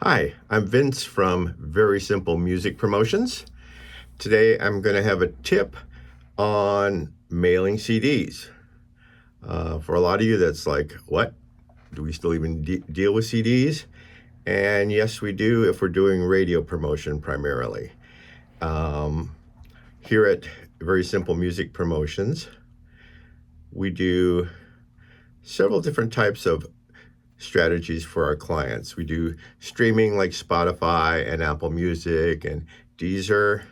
Hi, I'm Vince from Very Simple Music Promotions. Today I'm going to have a tip on mailing CDs. For a lot of you, that's like, what? Do we still even deal with CDs? And yes, we do if we're doing radio promotion primarily. Here at Very Simple Music Promotions, we do several different types of strategies for our clients. We do streaming like Spotify and Apple Music and Deezer.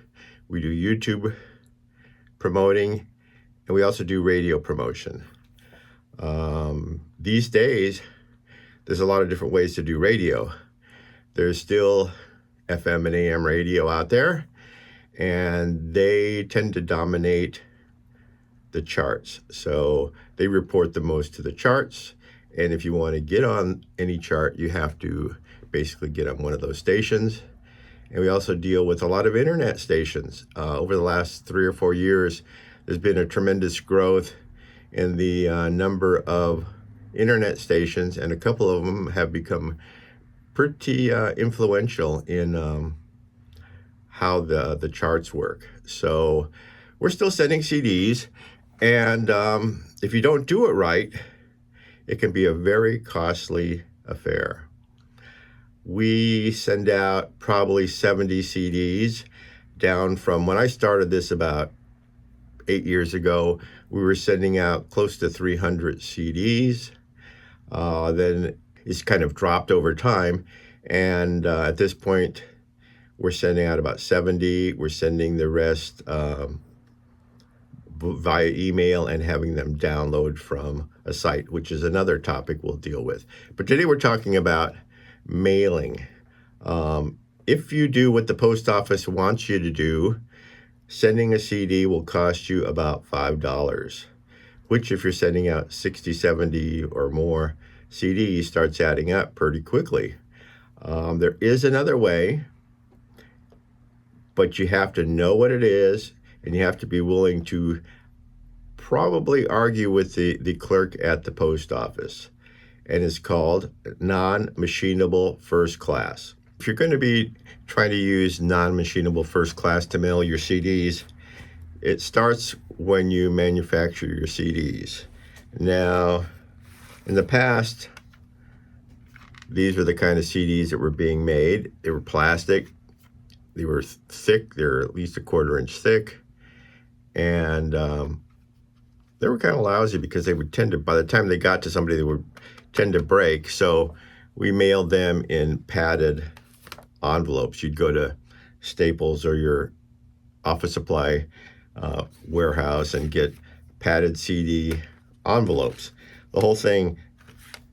We do YouTube promoting, and we also do radio promotion. These days, there's a lot of different ways to do radio. There's still FM and AM radio out there, and they tend to dominate the charts. So they report the most to the charts. And if you want to get on any chart, you have to basically get on one of those stations. And we also deal with a lot of internet stations. Over the last 3 or 4 years, there's been a tremendous growth in the number of internet stations, and a couple of them have become pretty influential in how the charts work. So we're still sending CDs, and if you don't do it right, it can be a very costly affair. We send out probably 70 CDs, down from when I started this about 8 years ago. We were sending out close to 300 CDs. Then it's kind of dropped over time. And at this point, we're sending out about 70. We're sending the rest via email and having them download from a site, which is another topic we'll deal with. But today we're talking about mailing. If you do what the post office wants you to do, sending a CD will cost you about $5, which if you're sending out 60, 70 or more CDs starts adding up pretty quickly. There is another way, but you have to know what it is, and you have to be willing to probably argue with the clerk at the post office. And it's called non-machinable first class. If you're going to be trying to use non-machinable first class to mail your CDs, it starts when you manufacture your CDs. Now, in the past, these were the kind of CDs that were being made. They were plastic. They were thick. They're at least a 1/4 inch thick. And they were kind of lousy because they would tend to, by the time they got to somebody, they would tend to break. So we mailed them in padded envelopes. You'd go to Staples or your office supply warehouse and get padded CD envelopes. The whole thing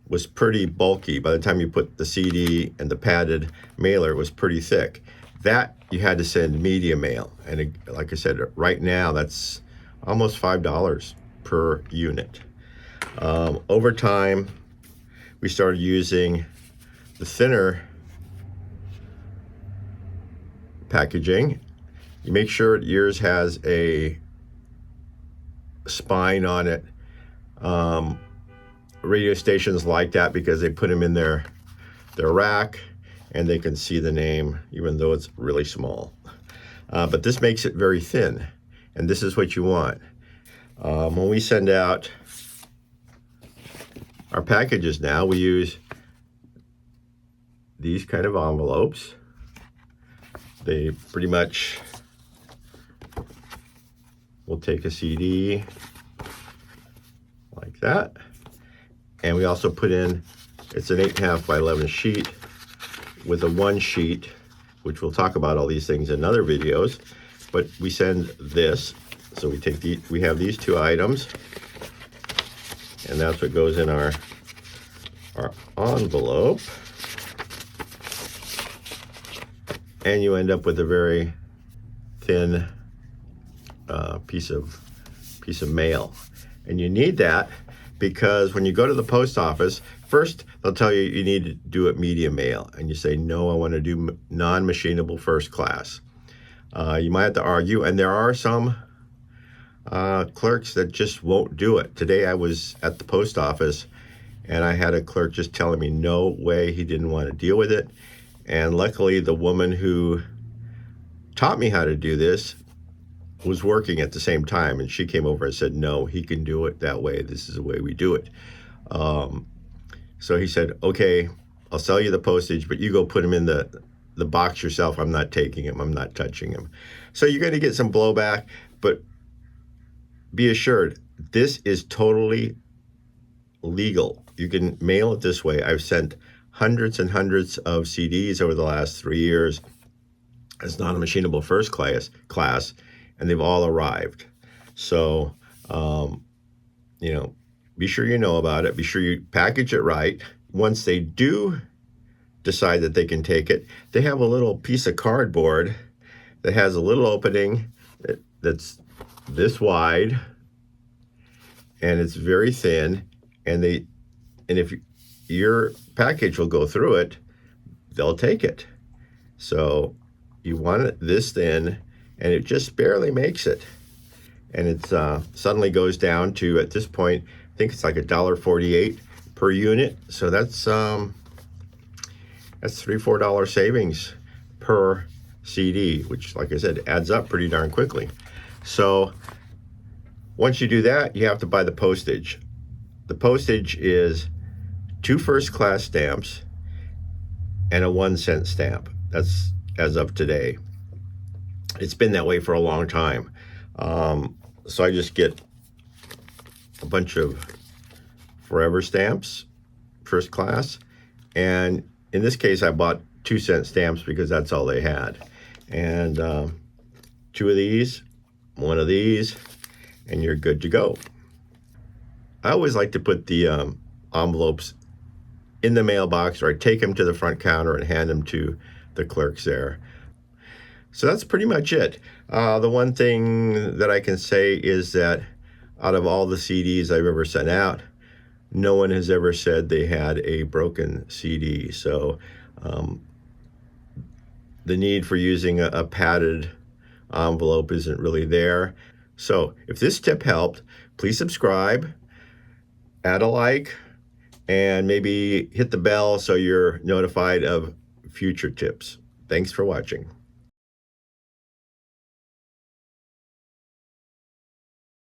was pretty bulky. By the time you put the CD and the padded mailer, it was pretty thick. That you had to send media mail. And like I said, right now, that's almost $5 per unit. Over time, we started using the thinner packaging. You make sure yours has a spine on it. Radio stations like that because they put them in their rack and they can see the name even though it's really small. But this makes it very thin, and this is what you want. When we send out our packages now, we use these kind of envelopes. They pretty much will take a CD like that. And we also put in, it's an 8.5 by 11 sheet with a 1 sheet, which we'll talk about all these things in other videos. But we send this. So we have these 2 items, and that's what goes in our envelope. And you end up with a very thin piece of mail. And you need that because when you go to the post office, first they'll tell you need to do it media mail, and you say, no, I want to do non-machinable first class. You might have to argue, and there are some clerks that just won't do it. Today I was at the post office and I had a clerk just telling me no way, he didn't want to deal with it. And luckily, the woman who taught me how to do this was working at the same time, and she came over and said, no, he can do it that way. This is the way we do it. So he said, okay, I'll sell you the postage, but you go put them in the box yourself. I'm not taking them. I'm not touching them. So you're going to get some blowback, but be assured, this is totally legal. You can mail it this way. I've sent hundreds and hundreds of CDs over the last 3 years as non-machinable first class, and they've all arrived. So, be sure you know about it. Be sure you package it right. Once they do decide that they can take it, they have a little piece of cardboard that has a little opening that's this wide, and it's very thin, and if your package will go through it, they'll take it. So you want it this thin, and it just barely makes it. And it suddenly goes down to, at this point, I think it's like $1.48 per unit. So that's $3-4 savings per CD, which, like I said, adds up pretty darn quickly. So once you do that, you have to buy the postage. The postage is 2 first-class stamps and a 1-cent stamp. That's as of today. It's been that way for a long time. So I just get a bunch of forever stamps, first class, and in this case I bought 2-cent stamps because that's all they had. And 2 of these, 1 of these, and you're good to go. I always like to put the envelopes in the mailbox, or I take them to the front counter and hand them to the clerks there. So that's pretty much it. The one thing that I can say is that out of all the CDs I've ever sent out, no one has ever said they had a broken CD. So the need for using a padded envelope isn't really there. So if this tip helped, please subscribe, add a like, and maybe hit the bell so you're notified of future tips. Thanks for watching.